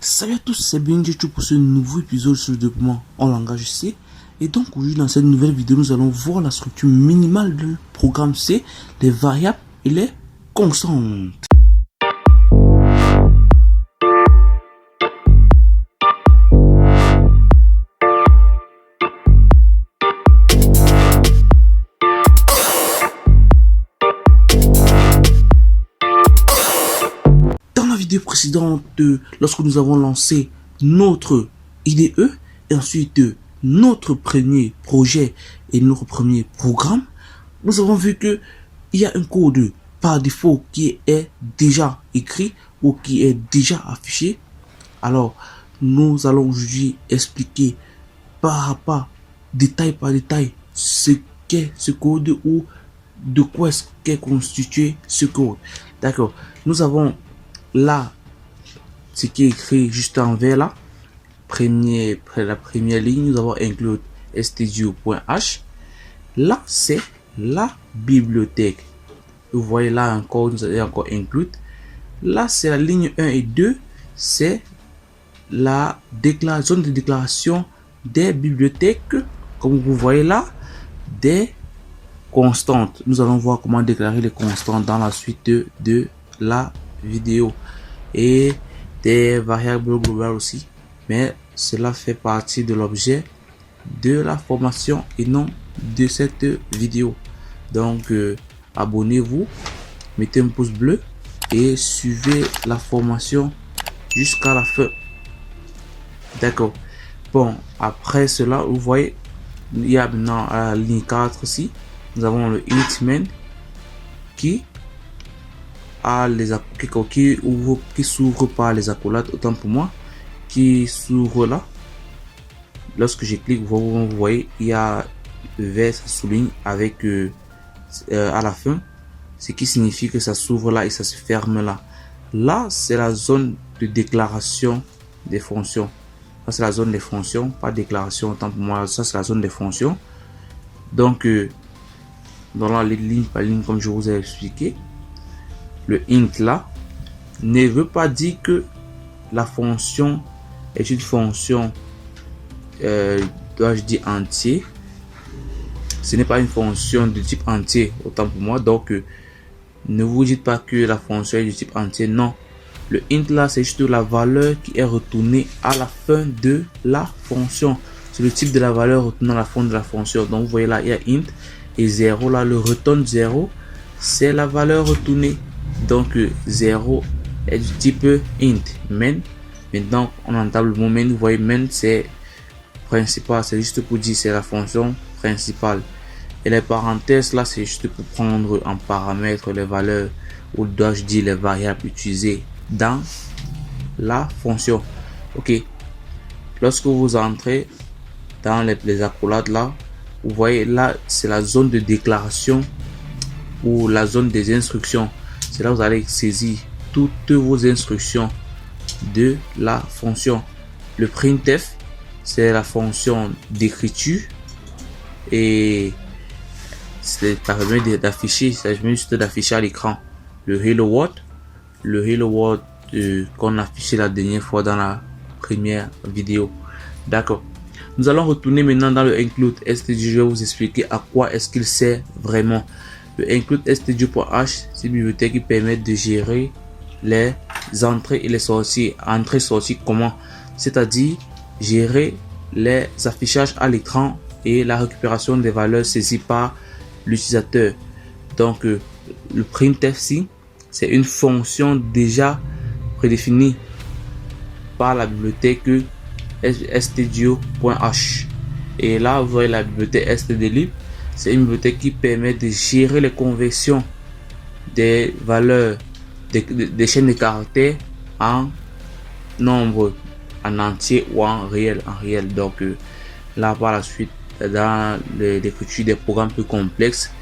Salut à tous, c'est Benji pour ce nouveau épisode sur le développement en langage C. Et donc aujourd'hui dans cette nouvelle vidéo, nous allons voir la structure minimale du programme C, les variables et les constantes. Dans la vidéo précédente, lorsque nous avons lancé notre IDE et ensuite notre premier projet et notre premier programme, nous avons vu que il y a un code par défaut qui est déjà écrit ou qui est déjà affiché. Alors, nous allons aujourd'hui expliquer par rapport, détail par détail, ce qu'est ce code ou de quoi est-ce qu'est constitué ce code. D'accord. Nous avons là ce qui est écrit juste en vert là. La première ligne, nous avons include studio.h. Là, c'est la bibliothèque. Vous voyez là encore, nous avons encore include. Là, c'est la ligne 1 et 2. C'est la zone de déclaration des bibliothèques. Comme vous voyez là, des constantes. Nous allons voir comment déclarer les constantes dans la suite de la vidéo. Et des variables globales aussi. Mais cela fait partie de l'objet de la formation et non de cette vidéo. Donc abonnez-vous, mettez un pouce bleu et suivez la formation jusqu'à la fin. D'accord. Bon, après cela, vous voyez, il y a maintenant à la ligne 4 ici, nous avons le init qui a les qui s'ouvre par les accolades, autant pour moi, qui s'ouvre là. Lorsque je clique, vous voyez, il y a le vert souligne avec à la fin, ce qui signifie que ça s'ouvre là et ça se ferme là. Là, c'est la zone de déclaration des fonctions. Ça, c'est la zone des fonctions, pas déclaration, autant pour moi, ça, c'est la zone des fonctions. Donc, dans la ligne par ligne, comme je vous ai expliqué, le int là ne veut pas dire que la fonction est une fonction dois-je dire entier. Ce n'est pas une fonction de type entier, autant pour moi. Donc ne vous dites pas que la fonction est du type entier. Non, le int là, c'est juste la valeur qui est retournée à la fin de la fonction. C'est le type de la valeur retournée à la fin de la fonction. Donc vous voyez là, il y a int et 0 là, le return 0, c'est la valeur retournée. Donc 0 est du type int. Main, maintenant on entend le mot main. Vous voyez, main c'est principal, c'est juste pour dire c'est la fonction principale. Et les parenthèses là, c'est juste pour prendre en paramètre les valeurs, ou dois-je dire les variables utilisées dans la fonction. Ok, lorsque vous entrez dans les accolades là, vous voyez là, c'est la zone de déclaration ou la zone des instructions. C'est là où vous allez saisir toutes vos instructions de la fonction. Le printf, c'est la fonction d'écriture et ça permet d'afficher, ça permet juste d'afficher à l'écran le hello world qu'on a affiché la dernière fois dans la première vidéo. D'accord. Nous allons retourner maintenant dans le include std. Je vais vous expliquer à quoi est-ce qu'il sert vraiment. Le include std.h, c'est une bibliothèque qui permet de gérer les entrées et les sorties. Entrées-sorties comment? C'est-à-dire gérer les affichages à l'écran et la récupération des valeurs saisies par l'utilisateur. Donc le printf, c'est une fonction déjà prédéfinie par la bibliothèque studio.h. Et là vous voyez la bibliothèque stdlib, c'est une bibliothèque qui permet de gérer les conversions des valeurs des chaînes de caractères en nombre en entier ou en réel. Donc là par la suite, dans l'écriture des programmes plus complexes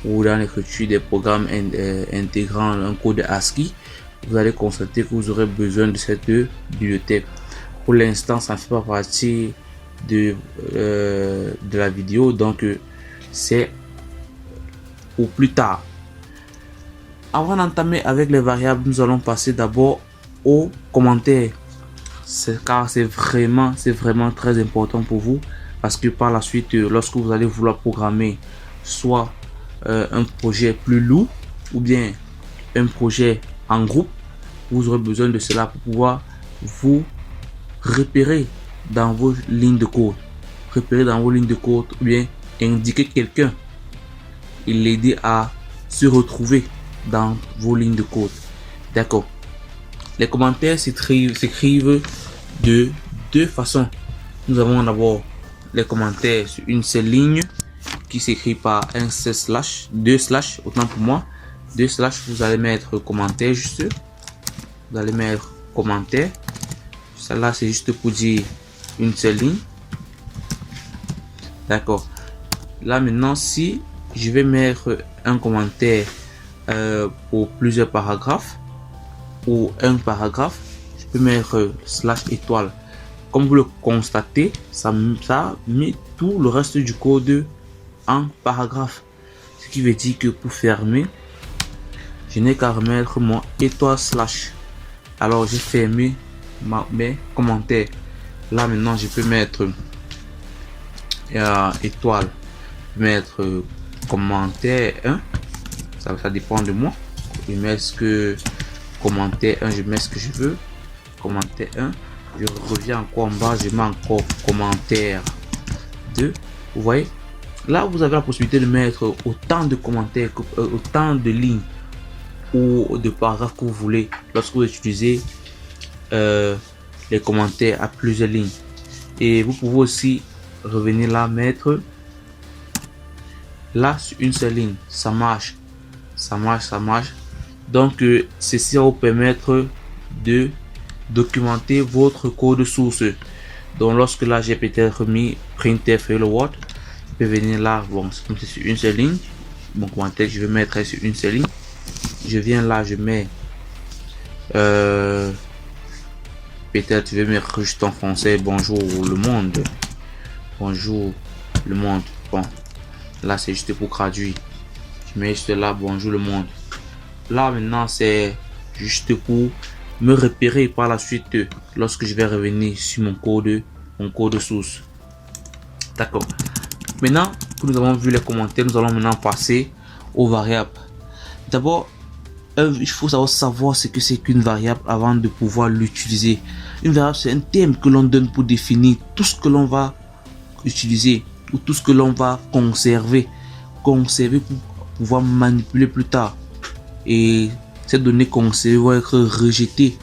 ou dans l'écriture des programmes intégrant un code ASCII, vous allez constater que vous aurez besoin de cette bibliothèque. Pour l'instant, ça ne fait pas partie de la vidéo, donc c'est pour plus tard. Avant d'entamer avec les variables, nous allons passer d'abord aux commentaires. car c'est vraiment très important pour vous, parce que par la suite, lorsque vous allez vouloir programmer soit un projet plus lourd ou bien un projet en groupe, vous aurez besoin de cela pour pouvoir vous repérer dans vos lignes de code, ou bien indiquer quelqu'un et l'aider à se retrouver dans vos lignes de code. D'accord. Les commentaires s'écrivent de deux façons. Nous avons d'abord les commentaires sur une seule ligne qui s'écrit par un slash, deux slash, autant pour moi. Deux slash, vous allez mettre commentaire juste. Vous allez mettre commentaire. Celle-là, c'est juste pour dire une seule ligne. D'accord. Là maintenant, si je vais mettre un commentaire pour plusieurs paragraphes ou un paragraphe, je peux mettre slash étoile. Comme vous le constatez, ça met tout le reste du code en paragraphe. Ce qui veut dire que pour fermer, je n'ai qu'à remettre mon étoile slash. Alors j'ai fermé mes commentaires. Là maintenant, je peux mettre étoile, mettre commentaire 1. Ça dépend de moi. Je mets ce que commentaire 1, je mets ce que je veux. Commentaire 1. Je reviens encore en bas, je mets encore commentaire 2. Vous voyez, là vous avez la possibilité de mettre autant de commentaires, autant de lignes ou de paragraphes que vous voulez lorsque vous utilisez les commentaires à plusieurs lignes. Et vous pouvez aussi revenir là, mettre là sur une seule ligne. Ça marche. Donc ceci va vous permettre de documenter votre code source. Donc lorsque là j'ai peut-être mis printf hello world, je peux venir là, bon c'est sur une seule ligne, mon commentaire je vais mettre sur une seule ligne. Je viens là, je mets peut-être je vais mettre juste en français bonjour le monde. Bonjour le monde. Bon, là c'est juste pour traduire. Je mets juste là bonjour le monde. Là maintenant c'est juste pour me repérer par la suite lorsque je vais revenir sur mon code source. D'accord. Maintenant que nous avons vu les commentaires, nous allons maintenant passer aux variables. D'abord, il faut savoir ce que c'est qu'une variable avant de pouvoir l'utiliser. Une variable, c'est un terme que l'on donne pour définir tout ce que l'on va utiliser ou tout ce que l'on va conserver pour pouvoir manipuler plus tard. Et ces données conservées vont être rejetées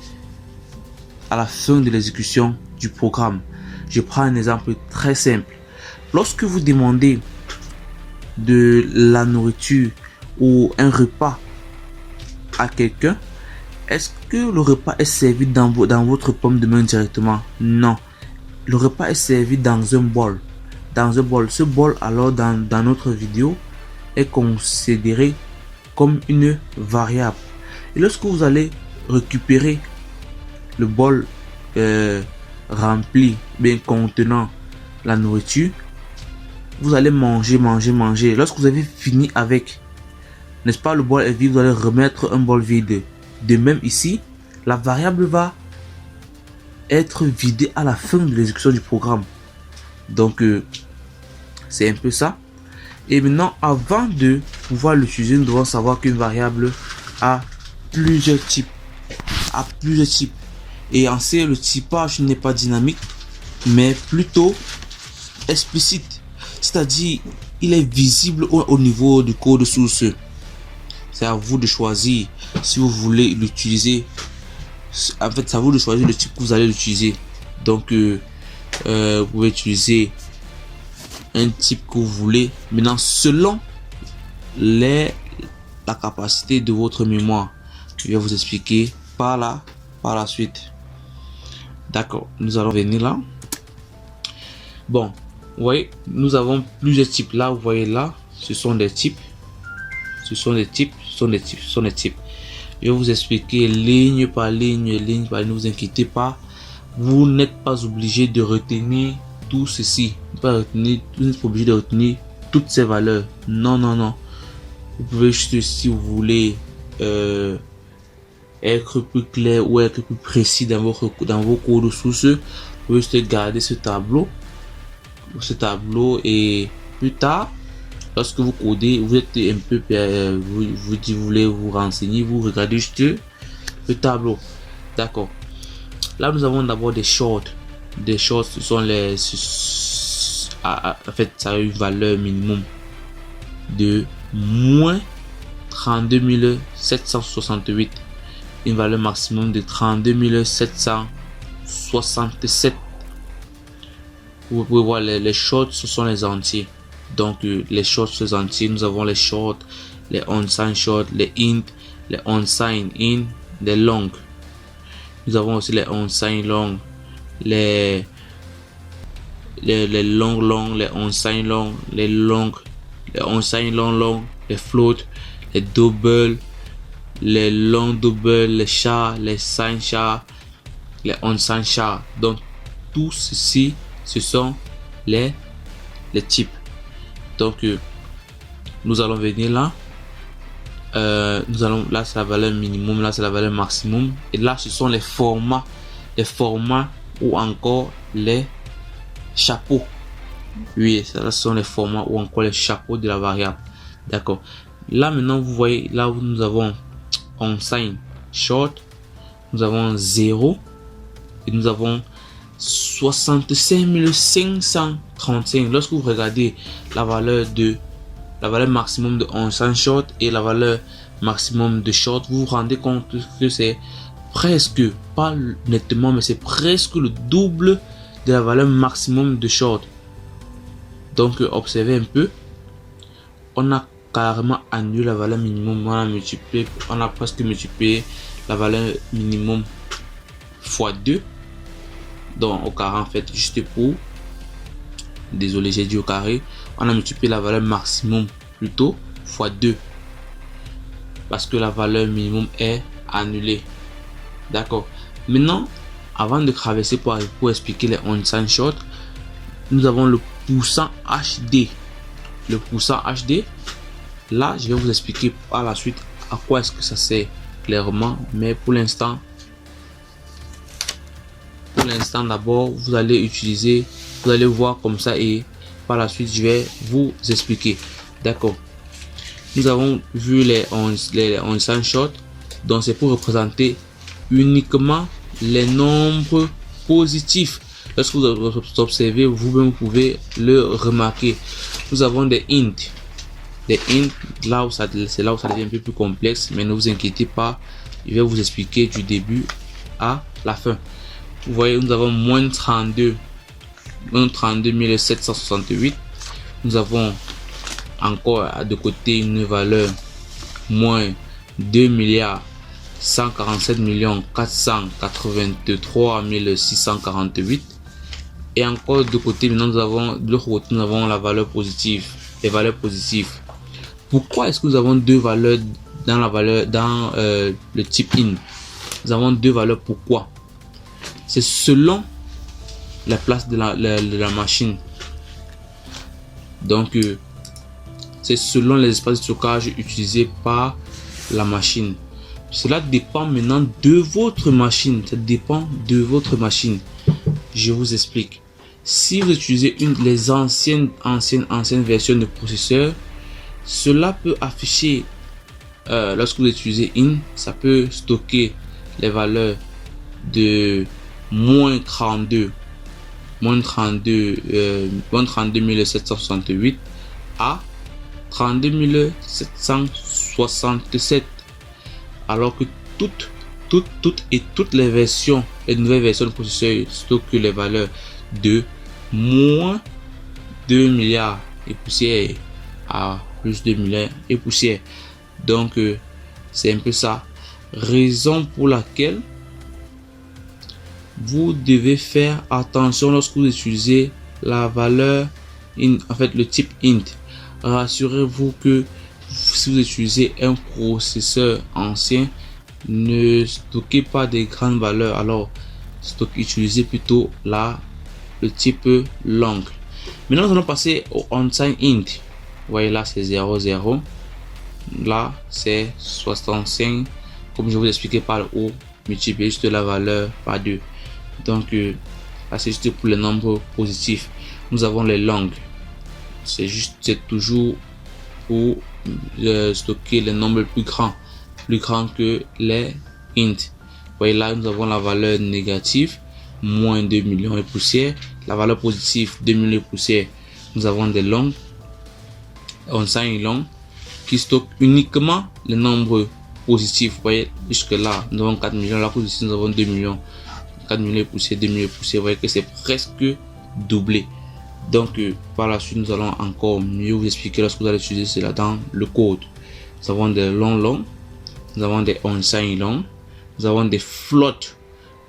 à la fin de l'exécution du programme. Je prends un exemple très simple. Lorsque vous demandez de la nourriture ou un repas à quelqu'un, est-ce que le repas est servi dans votre pomme de main directement? Non. Le repas est servi dans un bol. Ce bol, alors dans notre vidéo, est considéré comme une variable. Et lorsque vous allez récupérer le bol rempli, bien contenant la nourriture, vous allez manger. Lorsque vous avez fini avec, n'est-ce pas, le bol est vide, vous allez remettre un bol vide. De même ici, la variable va être vidée à la fin de l'exécution du programme. Donc c'est un peu ça. Et maintenant, avant de pouvoir l'utiliser, nous devons savoir qu'une variable a plusieurs types. Et en C, le typage n'est pas dynamique, mais plutôt explicite. C'est-à-dire, il est visible au niveau du code source. C'est à vous de choisir si vous voulez l'utiliser. En fait, c'est à vous de choisir le type que vous allez l'utiliser. Donc, vous pouvez utiliser un type que vous voulez. Maintenant, selon la capacité de votre mémoire, je vais vous expliquer par la suite. D'accord, nous allons venir là. Bon, vous voyez, nous avons plusieurs types. Là, vous voyez là, ce sont des types. Je vais vous expliquer ligne par ligne. Ne vous inquiétez pas. Vous n'êtes pas obligé de retenir tout ceci. Vous n'êtes pas obligé de retenir toutes ces valeurs. Non. Vous pouvez juste, si vous voulez, être plus clair ou être plus précis dans vos codes sources, vous pouvez juste garder ce tableau et plus tard, lorsque vous codez, vous êtes un peu, vous voulez vous renseigner, vous regardez juste le tableau. D'accord. Là, nous avons d'abord des shorts. Des shorts, ce sont les, en fait, ça a une valeur minimum de moins 32 768, une valeur maximum de 32 767. Vous pouvez voir les shorts, ce sont les entiers. Donc les shorts, les entiers, nous avons les shorts, les unsigned shorts, les int, les unsigned in, les longs. Nous avons aussi les unsigned long, les longs, les unsigned long, les longs, les unsigned long, les float, les double, les long double, les chars, les signed chars, les unsigned chars. Donc tout ceci, ce sont les types. Donc nous allons venir là. Là c'est la valeur minimum, là c'est la valeur maximum, et là ce sont les formats ou encore les chapeaux. Oui, ça ce sont les formats ou encore les chapeaux de la variable. D'accord. Là maintenant vous voyez là où nous avons unsigned short, nous avons 0 et nous avons 65 535. Lorsque vous regardez la valeur maximum de unsigned short et la valeur maximum de short, vous vous rendez compte que c'est presque, pas nettement, mais c'est presque le double de la valeur maximum de short. Donc observez un peu, on a carrément annulé la valeur minimum, on a presque multiplié la valeur minimum fois 2. Donc au carré, en fait, juste pour, désolé j'ai dit au carré, on a multiplié la valeur maximum plutôt fois 2 parce que la valeur minimum est annulée. D'accord. Maintenant, avant de traverser pour expliquer les unsigned short, nous avons le pourcent HD. Le pourcent HD, là je vais vous expliquer par la suite à quoi est-ce que ça sert clairement, mais pour l'instant d'abord vous allez voir comme ça et par la suite je vais vous expliquer. D'accord. Nous avons vu les unsigned short, donc c'est pour représenter uniquement les nombres positifs. Lorsque vous observez, vous-même pouvez le remarquer. Nous avons des int. Là où c'est là où ça devient un peu plus complexe, mais ne vous inquiétez pas, je vais vous expliquer du début à la fin. Vous voyez, nous avons moins 32 768. Nous avons encore de côté une valeur moins 2 147 483 648. Et encore de côté, maintenant nous avons de l'autre côté, nous avons la valeur positive, les valeurs positives. Pourquoi est-ce que nous avons deux valeurs dans le type in? Nous avons deux valeurs. Pourquoi? C'est selon la place de la machine. Donc c'est selon les espaces de stockage utilisés par la machine. Cela dépend maintenant de votre machine. Ça dépend de votre machine. Je vous explique. Si vous utilisez les anciennes versions de processeur, cela peut afficher lorsque vous utilisez in, ça peut stocker les valeurs de moins 32 768 à 32 767, alors que toutes les versions, les nouvelles versions de processeur stockent les valeurs de moins 2 milliards et poussière à plus de milliards et poussière. Donc c'est un peu ça, raison pour laquelle vous devez faire attention lorsque vous utilisez la valeur en fait le type int. Rassurez-vous que si vous utilisez un processeur ancien, ne stockez pas des grandes valeurs, alors utilisez plutôt le type long. Maintenant nous allons passer au unsigned int. Vous voyez là c'est 00, là c'est 65 comme je vous expliquais par le haut, multiplier juste la valeur par 2. Donc, là, c'est juste pour les nombres positifs. Nous avons les longues. C'est toujours pour stocker les nombres plus grands que les int. Vous voyez là, nous avons la valeur négative, moins 2 millions et poussière. La valeur positive, 2 millions et poussière. Nous avons des longues, unsigned long, qui stockent uniquement les nombres positifs. Vous voyez, jusque là, nous avons 4 millions. Là, ici, nous avons 2 millions. 4 millions et poussière, 2 millions et poussière. Vous voyez que c'est presque doublé. Donc, par la suite, nous allons encore mieux vous expliquer lorsque vous allez utiliser cela dans le code. Nous avons des longs, nous avons des unsigned long, nous avons des floats,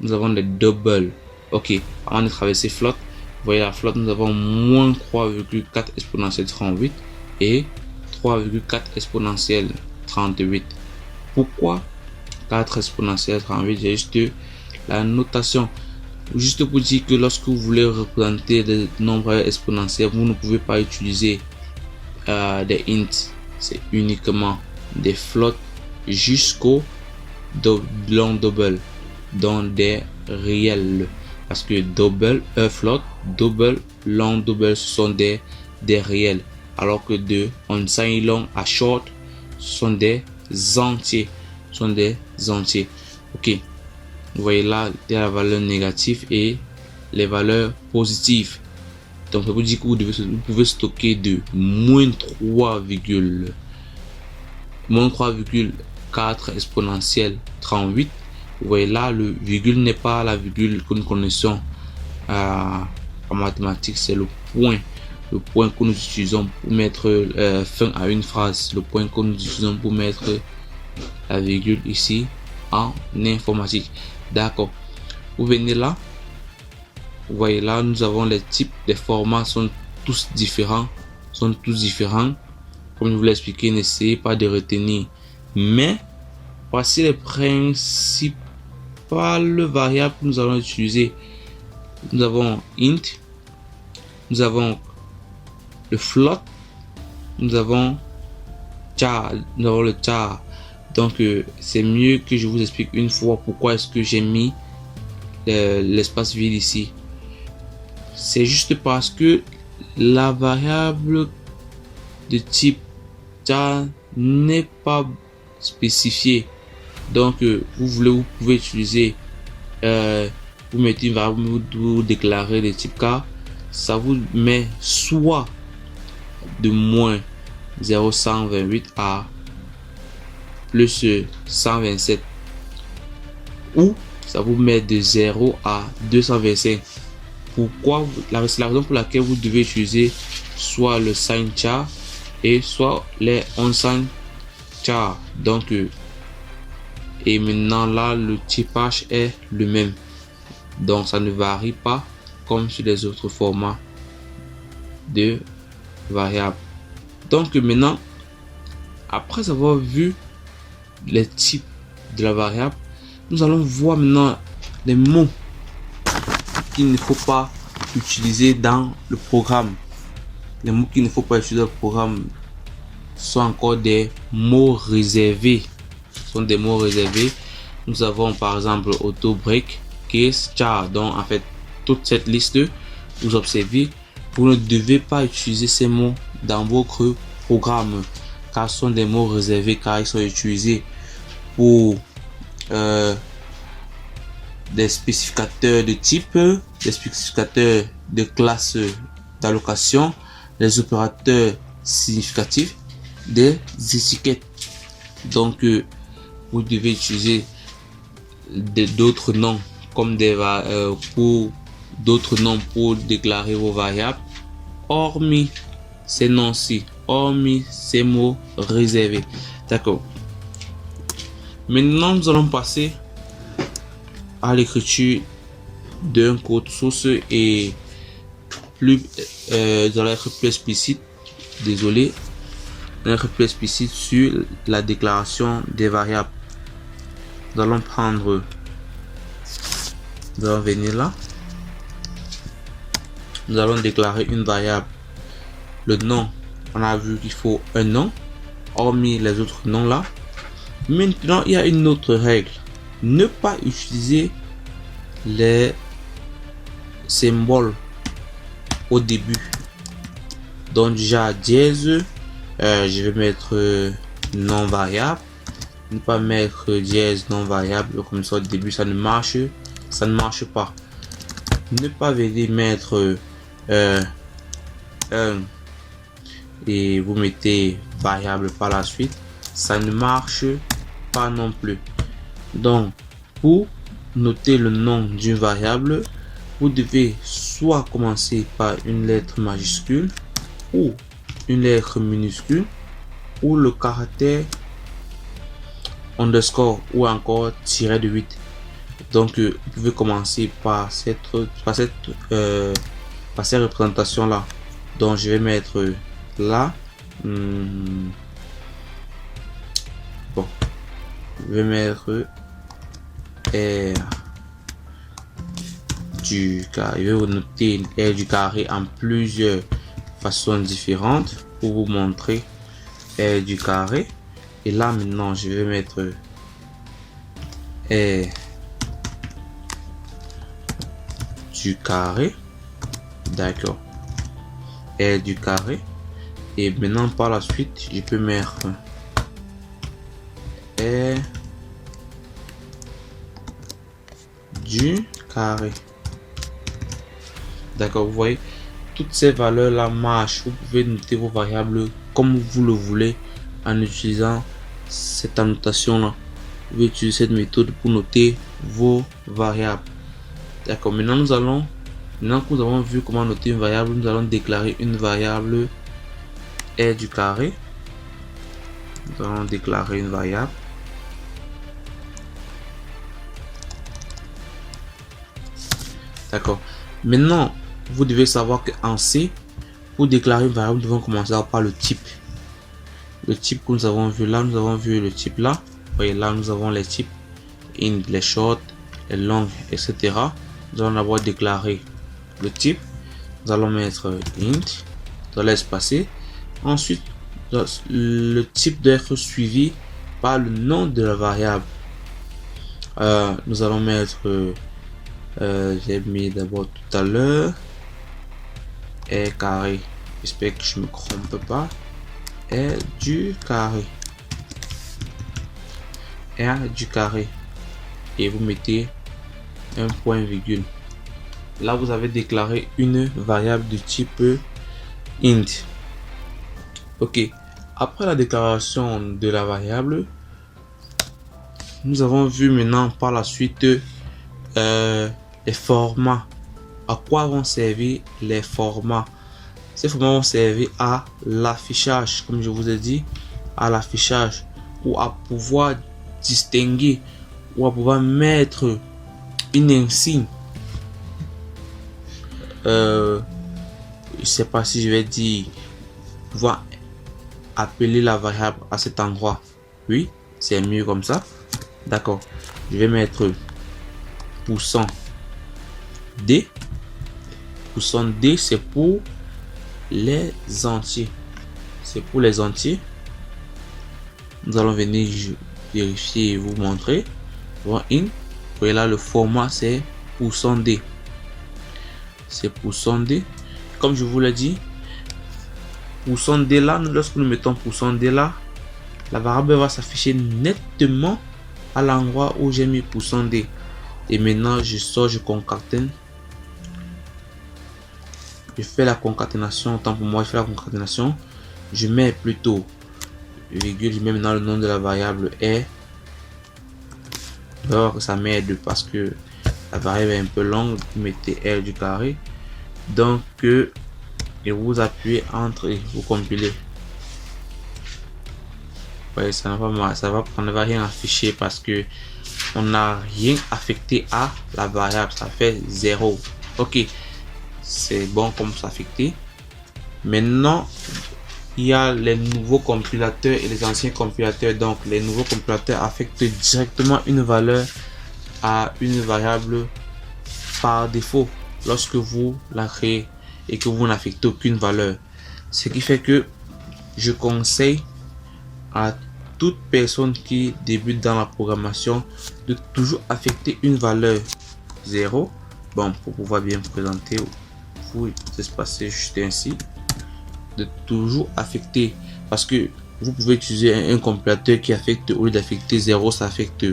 nous avons des double. Ok, avant de traverser float, vous voyez la float, nous avons moins 3,4 exponentielle 38 et 3,4 exponentielle 38. Pourquoi 4 exponentielle 38? J'ai juste la notation. Juste pour dire que lorsque vous voulez représenter des nombres exponentiels, vous ne pouvez pas utiliser des int. C'est uniquement des floats jusqu'au long double, dans des réels. Parce que float, double, long double, ce sont des réels. Alors que de unsigned long à short, ce sont des entiers. Ok. Vous voyez là, il y a la valeur négative et les valeurs positives. Donc, ça veut dire que vous pouvez stocker de moins 3,4 exponentielle 38. Vous voyez là, le virgule n'est pas la virgule que nous connaissons en mathématiques, c'est le point. Le point que nous utilisons pour mettre fin à une phrase. Le point que nous utilisons pour mettre la virgule ici en informatique. D'accord. Vous venez là. Vous voyez là, nous avons les types, les formats sont tous différents. Comme je vous l'ai expliqué, n'essayez pas de retenir. Mais voici les principales variables que nous allons utiliser. Nous avons int, nous avons le float, nous avons le char. Donc c'est mieux que je vous explique une fois pourquoi est-ce que j'ai mis l'espace vide ici. C'est juste parce que la variable de type char n'est pas spécifiée. Donc vous pouvez utiliser vous mettez une variable, vous déclarez de type car ça vous met soit de moins 0,128 à plus 127 ou ça vous met de 0 à 225. Pourquoi? C'est la raison pour laquelle vous devez utiliser soit le sign char et soit les unsigned char. Donc et maintenant là le typage est le même, donc ça ne varie pas comme sur les autres formats de variables. Donc maintenant, après avoir vu les types de la variable, nous allons voir maintenant les mots qu'il ne faut pas utiliser dans le programme. Les mots qu'il ne faut pas utiliser dans le programme sont encore des mots réservés. Nous avons par exemple auto break, case, char. Donc en fait, toute cette liste, vous observez, vous ne devez pas utiliser ces mots dans votre programme car ce sont des mots réservés, car ils sont utilisés pour des spécificateurs de type, des spécificateurs de classe d'allocation, les opérateurs significatifs, des étiquettes. Donc vous devez utiliser d'autres noms comme pour d'autres noms pour déclarer vos variables, hormis ces noms-ci, hormis ces mots réservés. D'accord. Maintenant, nous allons passer à l'écriture d'un code source et plus nous allons être plus explicite. Désolé, nous allons être plus explicite sur la déclaration des variables. Nous allons venir là. Nous allons déclarer une variable. Le nom, on a vu qu'il faut un nom, hormis les autres noms là. Maintenant, il y a une autre règle. Ne pas utiliser les symboles au début. Donc déjà dièse, je vais mettre non variable. Ne pas mettre dièse non variable comme ça au début, ça ne marche pas. Ne pas venir mettre 1 et vous mettez variable par la suite, ça ne marche pas non plus. Donc pour noter le nom d'une variable, vous devez soit commencer par une lettre majuscule ou une lettre minuscule ou le caractère underscore ou encore tiret de 8. Donc vous pouvez commencer par cette représentation là. Donc je vais mettre là bon, je vais mettre R du carré. Je vais vous noter R du carré en plusieurs façons différentes pour vous montrer R du carré. Et là maintenant je vais mettre R du carré, d'accord, R du carré. Et maintenant par la suite je peux mettre R du carré, d'accord. Vous voyez, toutes ces valeurs là marchent. Vous pouvez noter vos variables comme vous le voulez en utilisant cette annotation là. Vous pouvez utiliser cette méthode pour noter vos variables, d'accord. Maintenant que nous avons vu comment noter une variable, nous allons déclarer une variable R du carré. Nous allons déclarer une variable d'accord. Maintenant vous devez savoir que en C, pour déclarer une variable, nous devons commencer par le type. Le type que nous avons vu là, nous avons vu le type là. Vous voyez là, nous avons les types int, les short, les long, etc. Nous allons d'abord déclarer le type. Nous allons mettre int, nous allons espacer. Ensuite, le type doit être suivi par le nom de la variable. Nous allons mettre, j'ai mis d'abord tout à l'heure, R carré. J'espère que je me trompe pas. R du carré. R du carré. Et vous mettez un point virgule. Là, vous avez déclaré une variable de type int. Ok. Après la déclaration de la variable, nous avons vu maintenant par la suite les formats. À quoi vont servir les formats? Ces formats vont servir à l'affichage, comme je vous ai dit, à l'affichage, ou à pouvoir distinguer, ou à pouvoir mettre une insigne. Je sais pas si je vais dire pouvoir appeler la variable à cet endroit. Oui, c'est mieux comme ça. D'accord. Je vais mettre %d. %d, c'est pour les entiers. C'est pour les entiers. Nous allons venir vérifier et vous montrer. Vous voyez là, le format c'est %d. C'est %d. Comme je vous l'ai dit, %d là, lorsque nous mettons %d là, la variable va s'afficher nettement à l'endroit où j'ai mis %d. Et maintenant je sors, je concatène. Je fais la concaténation. Autant pour moi, je fais la concaténation. Je mets plutôt virgule. Je mets maintenant le nom de la variable R. Alors ça m'aide parce que la variable est un peu longue. Vous mettez R du carré. Donc et vous appuyez entre et vous compilez. Ouais, ça ne va rien afficher parce que on n'a rien affecté à la variable. Ça fait 0. Ok. C'est bon comme ça affecté. Maintenant, il y a les nouveaux compilateurs et les anciens compilateurs. Donc, les nouveaux compilateurs affectent directement une valeur à une variable par défaut lorsque vous la créez et que vous n'affectez aucune valeur. Ce qui fait que je conseille à toute personne qui débute dans la programmation de toujours affecter une valeur 0. Bon, pour pouvoir bien présenter, vous espacer juste ainsi, de toujours affecter, parce que vous pouvez utiliser un compilateur qui affecte, au lieu d'affecter 0, ça affecte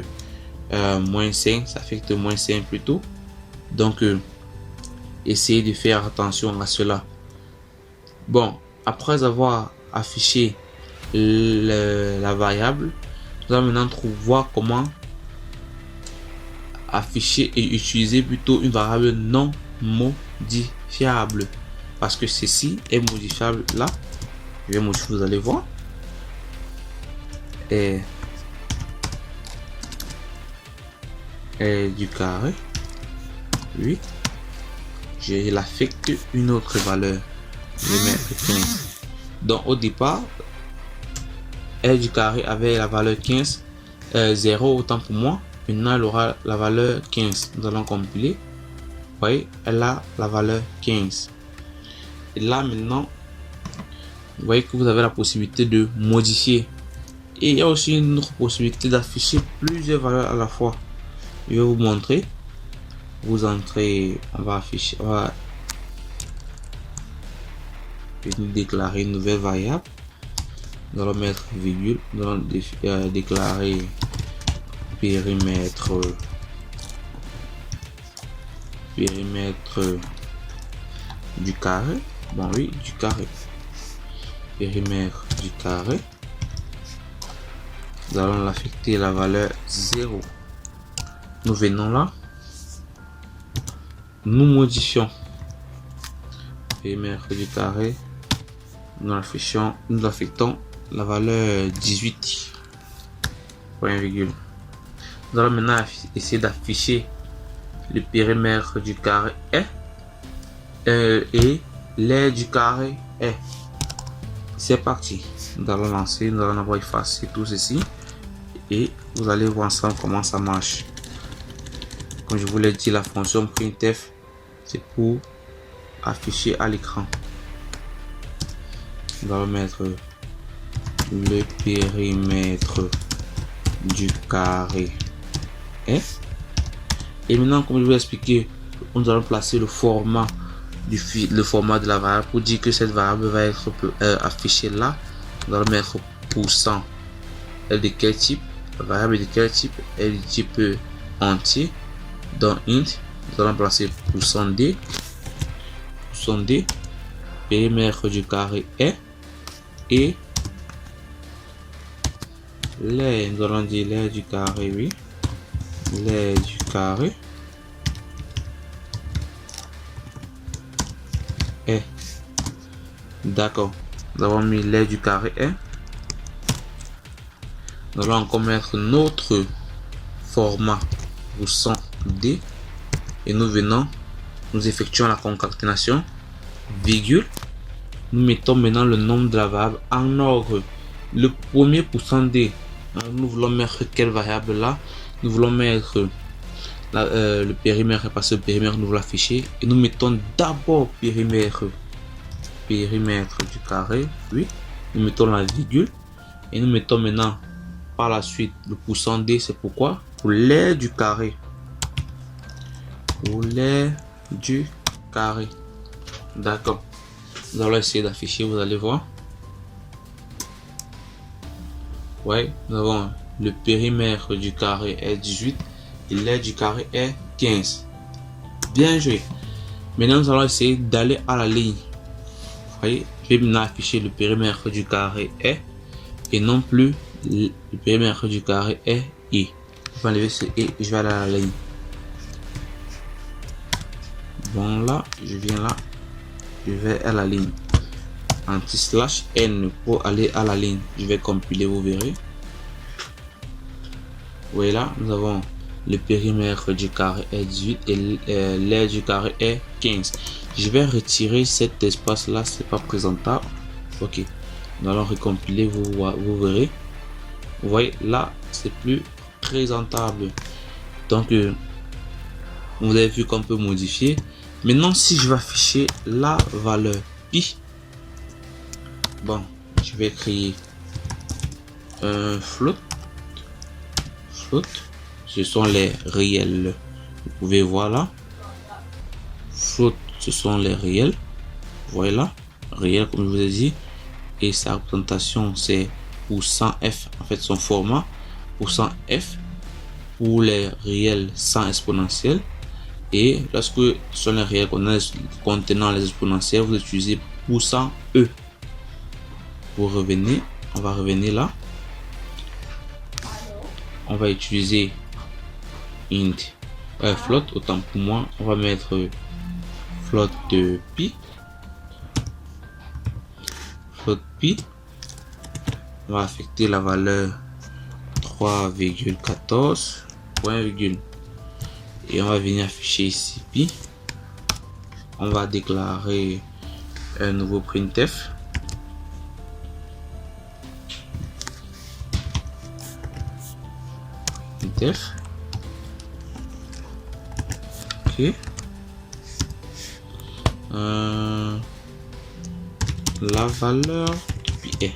moins 5, ça affecte moins 5 plutôt. Donc essayez de faire attention à cela. Bon, après avoir affiché la variable, nous allons maintenant voir comment afficher et utiliser plutôt une variable non modifiable, parce que ceci est modifiable. Là je vais modifier, vous allez voir, et du carré, oui, je l'affecte une autre valeur, je vais mettre 15. Donc au départ, L du carré avait la valeur 15, 0 autant pour moi. Maintenant elle aura la valeur 15. Nous allons compiler. Vous voyez, elle a la valeur 15. Et là maintenant, vous voyez que vous avez la possibilité de modifier. Et il y a aussi une autre possibilité d'afficher plusieurs valeurs à la fois. Je vais vous montrer. Vous entrez, on va afficher, on va déclarer une nouvelle variable. Nous allons mettre virgule, nous allons déclarer périmètre du carré. Bon oui, du carré, périmètre du carré. Nous allons l'affecter la valeur 0. Nous venons là, nous modifions périmètre du carré, nous affectons la valeur 18, point virgule. Nous allons maintenant essayer d'afficher le périmètre du carré et l'aire du carré est. C'est parti. Nous allons lancer, nous allons avoir effacé tout ceci et vous allez voir ensemble comment ça marche. Comme je vous l'ai dit, la fonction printf, c'est pour afficher à l'écran. Nous allons mettre le périmètre du carré est. Et maintenant, comme je vous l'ai expliqué, nous allons placer le format de la variable pour dire que cette variable va être affichée là. Nous allons mettre %. Elle de quel type? La variable de quel type? Elle est de type entier. Dans int, nous allons placer %d, périmètre du carré est, et l'aire, nous allons dire l'aire du carré, oui, l'aire du carré est. D'accord, nous avons mis l'aire du carré est. Nous allons encore mettre notre format %d et nous effectuons la concaténation, virgule. Nous mettons maintenant le nombre de la variable en ordre. Le premier %d, nous voulons mettre quelle variable là? Nous voulons mettre le périmètre, parce que le périmètre nous voulons afficher, et nous mettons d'abord périmètre du carré, oui, nous mettons la virgule et nous mettons maintenant par la suite le %d. C'est pourquoi? Pour l'aire du carré, d'accord. Nous allons essayer d'afficher, vous allez voir. Ouais, nous avons le périmètre du carré est 18 et l'aire du carré est 15. Bien joué. Maintenant nous allons essayer d'aller à la ligne. Vous voyez, je vais maintenant afficher le périmètre du carré est et non plus le périmètre du carré est i. Je vais enlever ce et je vais aller à la ligne. Bon, là je viens là, je vais à la ligne, anti/n pour aller à la ligne. Je vais compiler, vous verrez. Oui, là nous avons le périmètre du carré est 18 et l'aire du carré est 15. Je vais retirer cet espace là, c'est pas présentable. Ok, nous allons recompiler, vous verrez. Vous voyez là, c'est plus présentable. Donc vous avez vu qu'on peut modifier. Maintenant, si je vais afficher la valeur pi, bon, je vais créer float, ce sont les réels. Vous pouvez voir là. Float, ce sont les réels. Voilà, réel comme je vous ai dit. Et sa représentation c'est %f, en fait son format %f pour les réels sans exponentielle. Et lorsque ce sont les réels contenant les exponentielles, vous utilisez %e. Pour revenir, on va revenir là. On va utiliser int float, autant pour moi, on va mettre float de pi. Float pi. On va affecter la valeur 3,14 point virgule. Et on va venir afficher ici pi. On va déclarer un nouveau printf. Ok. La valeur de pi est.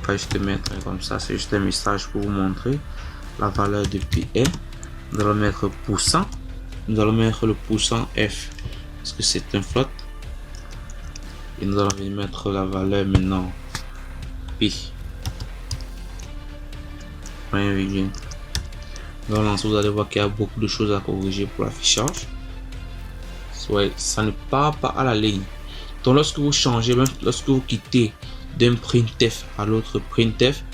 On va juste mettre comme ça, c'est juste un message pour vous montrer la valeur de pi est. Nous allons mettre %. Nous allons mettre le %f parce que c'est un float. Et nous allons venir mettre la valeur maintenant pi. Point virgule. Dans l'ensemble, vous allez voir qu'il y a beaucoup de choses à corriger pour l'affichage. Ouais, ça ne part pas à la ligne. Donc lorsque vous changez, même lorsque vous quittez d'un printf à l'autre printf,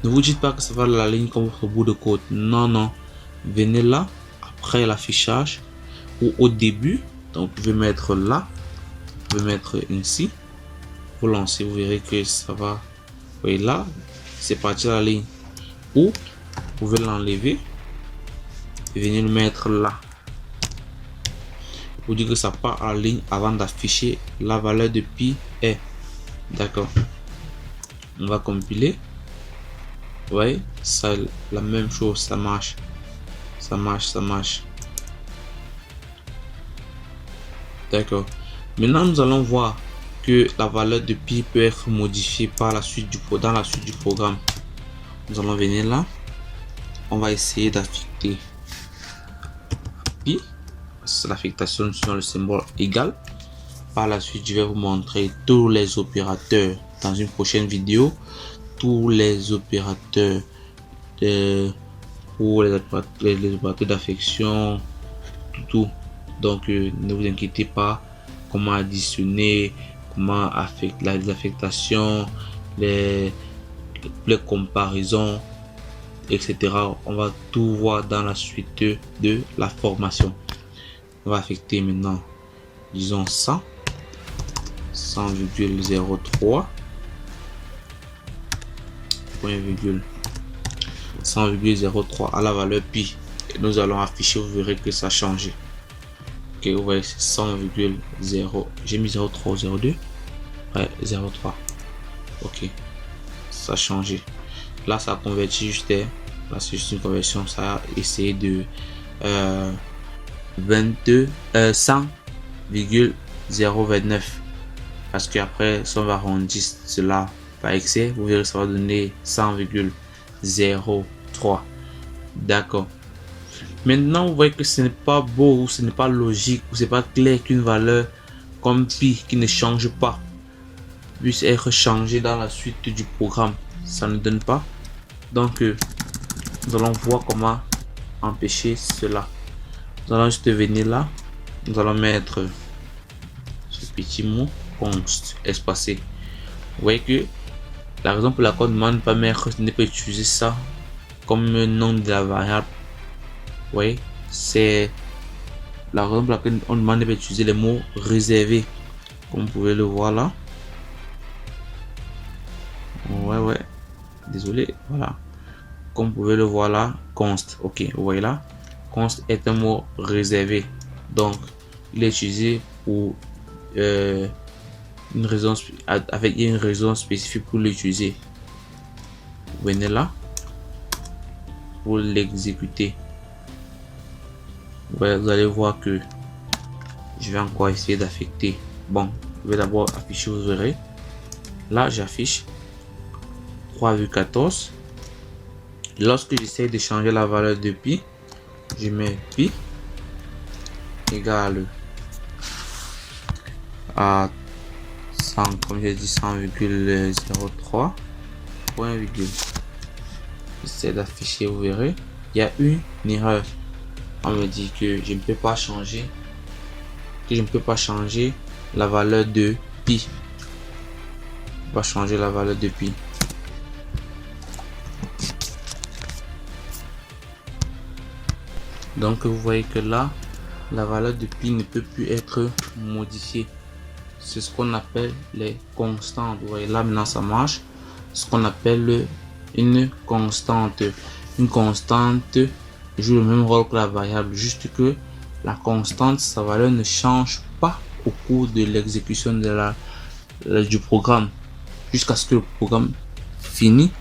ne vous dites pas que ça va à la ligne comme votre bout de code. Non, non. Venez là, après l'affichage, ou au début. Donc vous pouvez mettre là, vous pouvez mettre ainsi. Vous lancez, vous verrez que ça va. Vous voyez là, c'est parti à la ligne. Ou vous pouvez l'enlever et venir le mettre là. Pour dire que ça part à la ligne avant d'afficher la valeur de pi est. D'accord. On va compiler. Ouais, ça la même chose, ça marche. Ça marche. D'accord. Maintenant, nous allons voir que la valeur de pi peut être modifiée par la suite dans la suite du programme. Nous allons venir là. On va essayer d'affecter pi. C'est l'affectation sur le symbole égal. Par la suite, je vais vous montrer tous les opérateurs dans une prochaine vidéo. Tous les opérateurs pour les opérateurs d'affection, tout. Donc, ne vous inquiétez pas. Comment additionner, comment affecter les affectations, les comparaisons, etc. On va tout voir dans la suite de la formation. On va affecter maintenant, disons 100,03 100,03 à la valeur pi. Et nous allons afficher, vous verrez que ça a changé. Ok, vous voyez c'est 100,0. J'ai mis 0,3 ou 0,2. Ouais, 0,3. Ok, ça a changé. Là, ça a converti juste. Là, c'est juste une conversion. Ça a essayé de 100,029. Parce qu'après, si on va arrondir cela par excès, vous verrez ça va donner 100,03. D'accord. Maintenant, vous voyez que ce n'est pas beau, ou ce n'est pas logique, ou c'est pas clair qu'une valeur comme pi qui ne change pas puisse être changée dans la suite du programme. Ça ne donne pas. Donc, nous allons voir comment empêcher cela. Nous allons juste venir là. Nous allons mettre ce petit mot const espacé. Vous voyez que la raison pour laquelle on ne demande pas mettre, ne peut utiliser ça comme nom de la variable. Vous voyez, c'est la raison pour laquelle on demande d'utiliser les mots réservés, comme vous pouvez le voir là. Ouais, désolé, voilà, comme vous pouvez le voir là, const. Ok, vous voyez là, const est un mot réservé, donc il est utilisé pour une raison, avec une raison spécifique pour l'utiliser. Vous venez là pour l'exécuter. Vous allez voir que je vais encore essayer d'affecter. Bon, je vais d'abord afficher, vous verrez. Là, j'affiche. 3,14. Lorsque j'essaie de changer la valeur de pi, je mets pi égale à 100, comme j'ai dit, 100,03 point virgule. J'essaie d'afficher, vous verrez, il y a une erreur. On me dit que je ne peux pas changer, la valeur de pi. Je ne peux pas changer la valeur de pi. Donc vous voyez que là, la valeur de pi ne peut plus être modifiée. C'est ce qu'on appelle les constantes. Vous voyez là, maintenant ça marche. Ce qu'on appelle une constante. Une constante joue le même rôle que la variable, juste que la constante, sa valeur ne change pas au cours de l'exécution du programme, jusqu'à ce que le programme finisse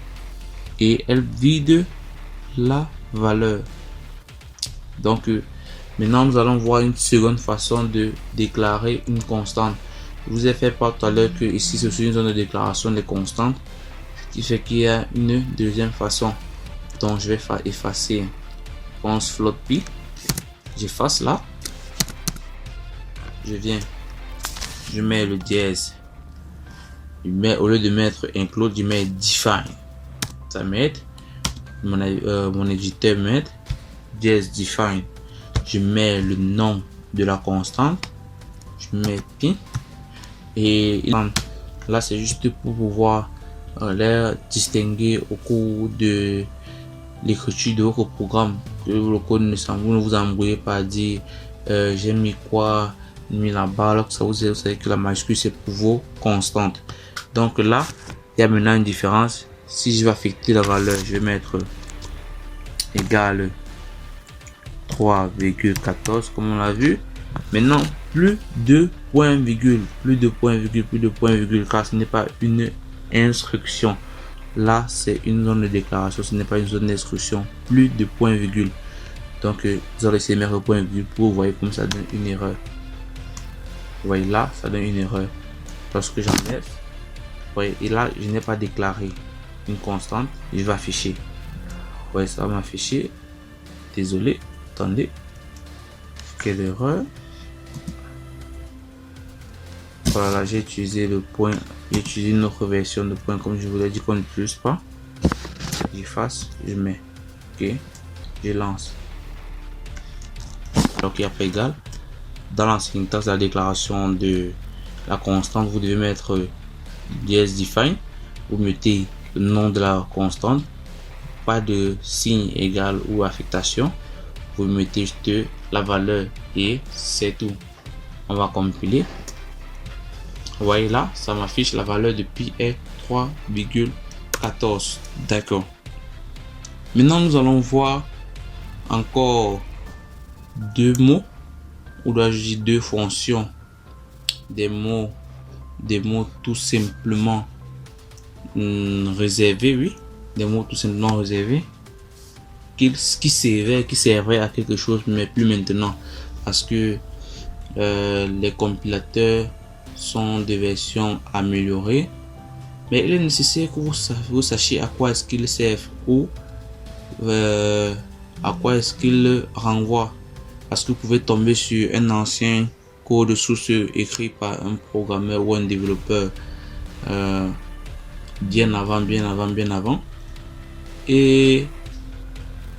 et elle vide la valeur. Donc maintenant nous allons voir une seconde façon de déclarer une constante. Je vous ai fait part tout à l'heure que ici c'est une zone de déclaration des constantes, ce qui fait qu'il y a une deuxième façon. Donc je vais effacer. Pense float pi, j'efface là, je viens, je mets le dièse, au lieu de mettre include, je mets define. Ça m'aide, mon éditeur m'aide. Dièse define, je mets le nom de la constante, je mets pi, et là c'est juste pour pouvoir les distinguer au cours de l'écriture de votre programme, que le code vous ne vous embrouillez pas à dire j'ai mis quoi, mis la barre, alors que ça vous savez que la majuscule c'est pour vos constantes. Donc là il y a maintenant une différence. Si je vais affecter la valeur, je vais mettre égal 3,14 comme on l'a vu. Maintenant plus de point virgule, car ce n'est pas une instruction. Là c'est une zone de déclaration, ce n'est pas une zone d'instruction. Plus de point virgule. Donc vous allez essayer de mettre point virgule pour vous voyez comme ça donne une erreur. Vous voyez là ça donne une erreur. Lorsque j'enlève, vous voyez, et là je n'ai pas déclaré une constante, je vais afficher. Vous voyez ça va m'afficher. Désolé, attendez. Quelle erreur. Voilà, j'ai utilisé le point, j'ai utilisé une autre version de point comme je vous l'ai dit qu'on n'utilise pas. J'efface, je mets, ok, je lance. Donc il n'y a pas égal. Dans la syntaxe de la déclaration de la constante, vous devez mettre dièse define. Vous mettez le nom de la constante, pas de signe égal ou affectation. Vous mettez juste la valeur et c'est tout. On va compiler. Vous voyez là, ça m'affiche la valeur de pi est 3,14. D'accord. Maintenant, nous allons voir encore deux mots, ou dois-je dire deux fonctions, des mots tout simplement réservés, oui, des mots tout simplement réservés, qui servaient à quelque chose, mais plus maintenant, parce que les compilateurs sont des versions améliorées, mais il est nécessaire que vous sachiez à quoi est-ce qu'ils servent ou à quoi est-ce qu'ils renvoient, parce que vous pouvez tomber sur un ancien code source écrit par un programmeur ou un développeur bien avant, et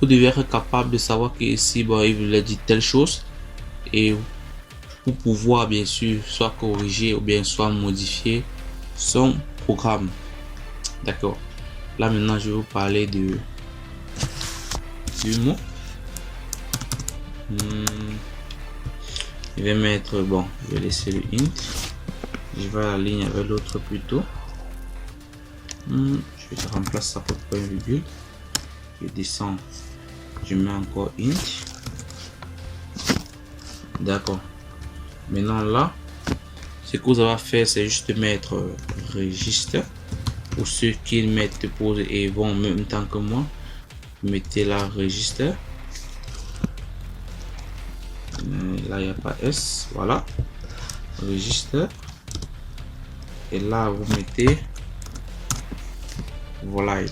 vous devez être capable de savoir que ici bon, il voulait dire telle chose, et pour pouvoir bien sûr soit corriger ou bien soit modifier son programme. D'accord. Là maintenant je vais vous parler du mot. Je vais mettre, bon, je vais laisser le int. Je vais à la ligne avec l'autre plutôt. Je remplace ça par point virgule. Je descends. Je mets encore int. D'accord. Maintenant là, ce que vous avez à faire, c'est juste mettre registre. Pour ceux qui mettent pause et vont en même temps que moi, vous mettez là registre. Là il n'y a pas S, voilà, registre, et là vous mettez volatile.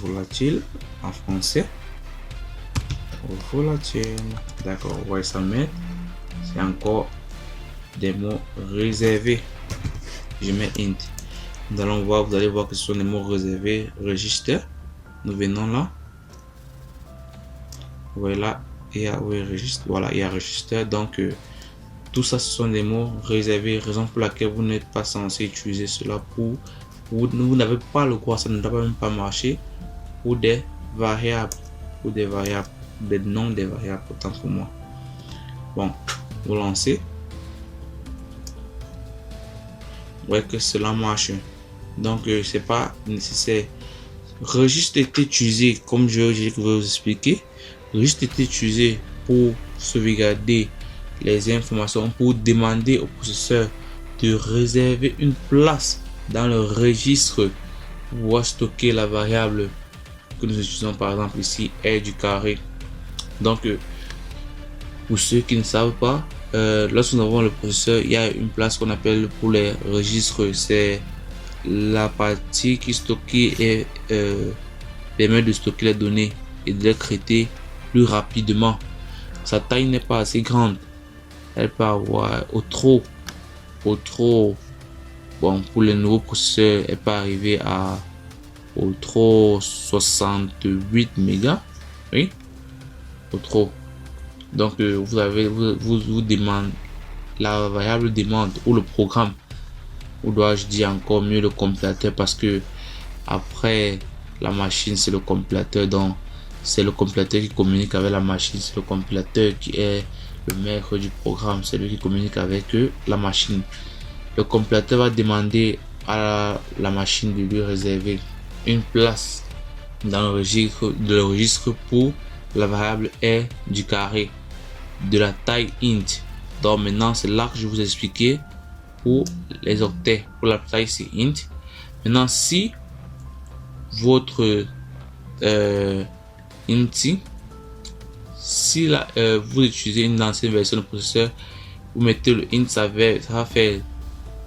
Volatile en français. Volatile. D'accord, on va s'en mettre. C'est encore des mots réservés. Je mets int. Nous allons voir, vous allez voir que ce sont des mots réservés. Register. Nous venons là. Voilà. Et oui, registre. Voilà, il y a register. Donc, tout ça, ce sont des mots réservés. Raison pour laquelle vous n'êtes pas censé utiliser cela pour. Vous n'avez pas le droit, ça ne doit même pas marcher pour des variables. Pour des variables. Des noms des variables, autant pour moi. Bon, vous lancez. Vous voyez que cela marche. Donc, c'est pas nécessaire. Registre est utilisé, comme je vais vous expliquer. Registre est utilisé pour sauvegarder les informations, pour demander au processeur de réserver une place dans le registre pour pouvoir stocker la variable que nous utilisons, par exemple ici r du carré. Donc, pour ceux qui ne savent pas, lorsque nous avons le processeur, il y a une place qu'on appelle pour les registres. C'est la partie qui stocke et permet de stocker les données et de les traiter plus rapidement. Sa taille n'est pas assez grande. Elle peut avoir au trop bon, pour les nouveaux processeurs, elle peut arriver à au trop 68 mégas. Oui, au trop. Donc vous demandez la variable demande ou le programme, ou dois-je dire encore mieux le compilateur, parce que après la machine c'est le compilateur, donc c'est le compilateur qui communique avec la machine, c'est le compilateur qui est le maître du programme, c'est lui qui communique avec la machine. Le compilateur va demander à la machine de lui réserver une place dans le registre pour la variable r du carré de la taille int. Donc maintenant c'est là que je vous expliquer pour les octets. Pour la taille c'est int. Maintenant si votre int, si vous utilisez une ancienne version de processeur, vous mettez le int, ça va faire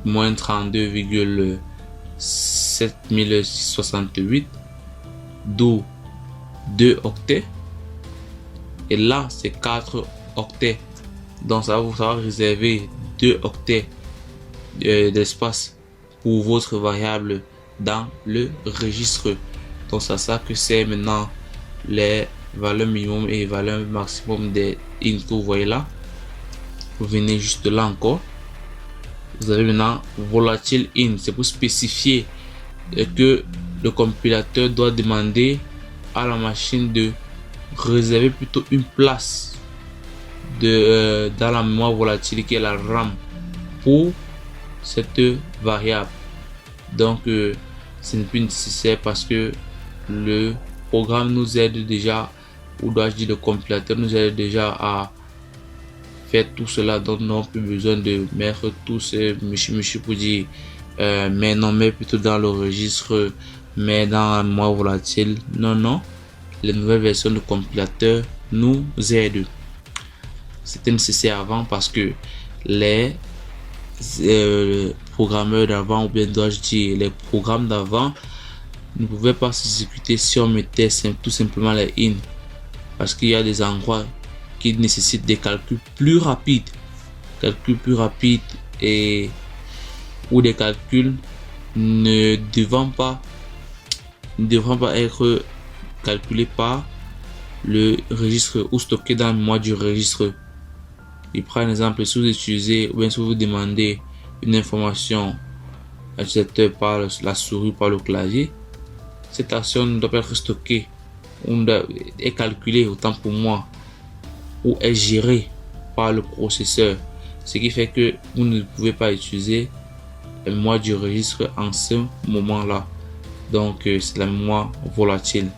moins 32,7068, d'où 2 octets, et là c'est 4 octets. Donc ça va réserver 2 octets d'espace pour votre variable dans le registre. Donc c'est ça que c'est maintenant les valeurs minimum et valeurs maximum des int que vous voyez là. Vous venez juste là encore, vous avez maintenant volatile int, c'est pour spécifier que le compilateur doit demander à la machine de réserver plutôt une place dans la mémoire volatile qui est la RAM pour cette variable. Donc ce n'est plus nécessaire parce que le programme nous aide déjà, ou dois-je dire le compilateur nous aide déjà à faire tout cela, donc nous n'avons plus besoin de mettre tous ces michi pour dire mais non, mais plutôt dans le registre, mais dans la mémoire volatile. Non, les nouvelles versions de compilateur nous aident. C'était nécessaire avant parce que les programmeurs d'avant, ou bien dois-je dire les programmes d'avant, ne pouvaient pas s'exécuter si on mettait tout simplement les int, parce qu'il y a des endroits qui nécessitent des calculs plus rapides, et où des calculs ne devront pas être calculés par le registre ou stockés dans le mémoire du registre. Je prends un exemple: si vous utilisez, ou bien si vous demandez une information à l'utilisateur par la souris, par le clavier, cette action ne doit pas être stockée, est calculée, autant pour moi, ou est gérée par le processeur, ce qui fait que vous ne pouvez pas utiliser la mémoire du registre en ce moment là. Donc c'est la mémoire volatile.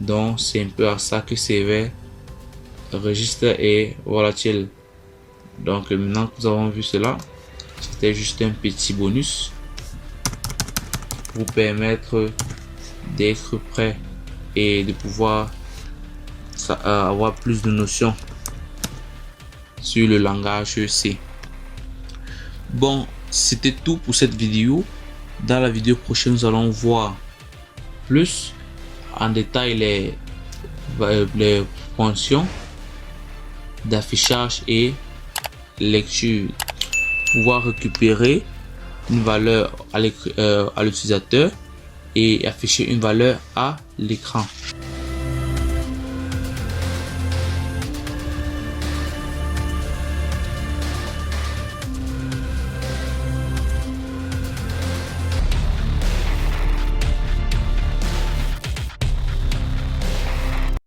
Donc c'est un peu à ça que servait registre et volatile. Donc maintenant que nous avons vu cela, c'était juste un petit bonus pour vous permettre d'être prêt et de pouvoir avoir plus de notions sur le langage C. Bon, c'était tout pour cette vidéo. Dans la vidéo prochaine, nous allons voir plus en détail les fonctions d'affichage et lecture. Pouvoir récupérer une valeur à l'utilisateur et afficher une valeur à l'écran.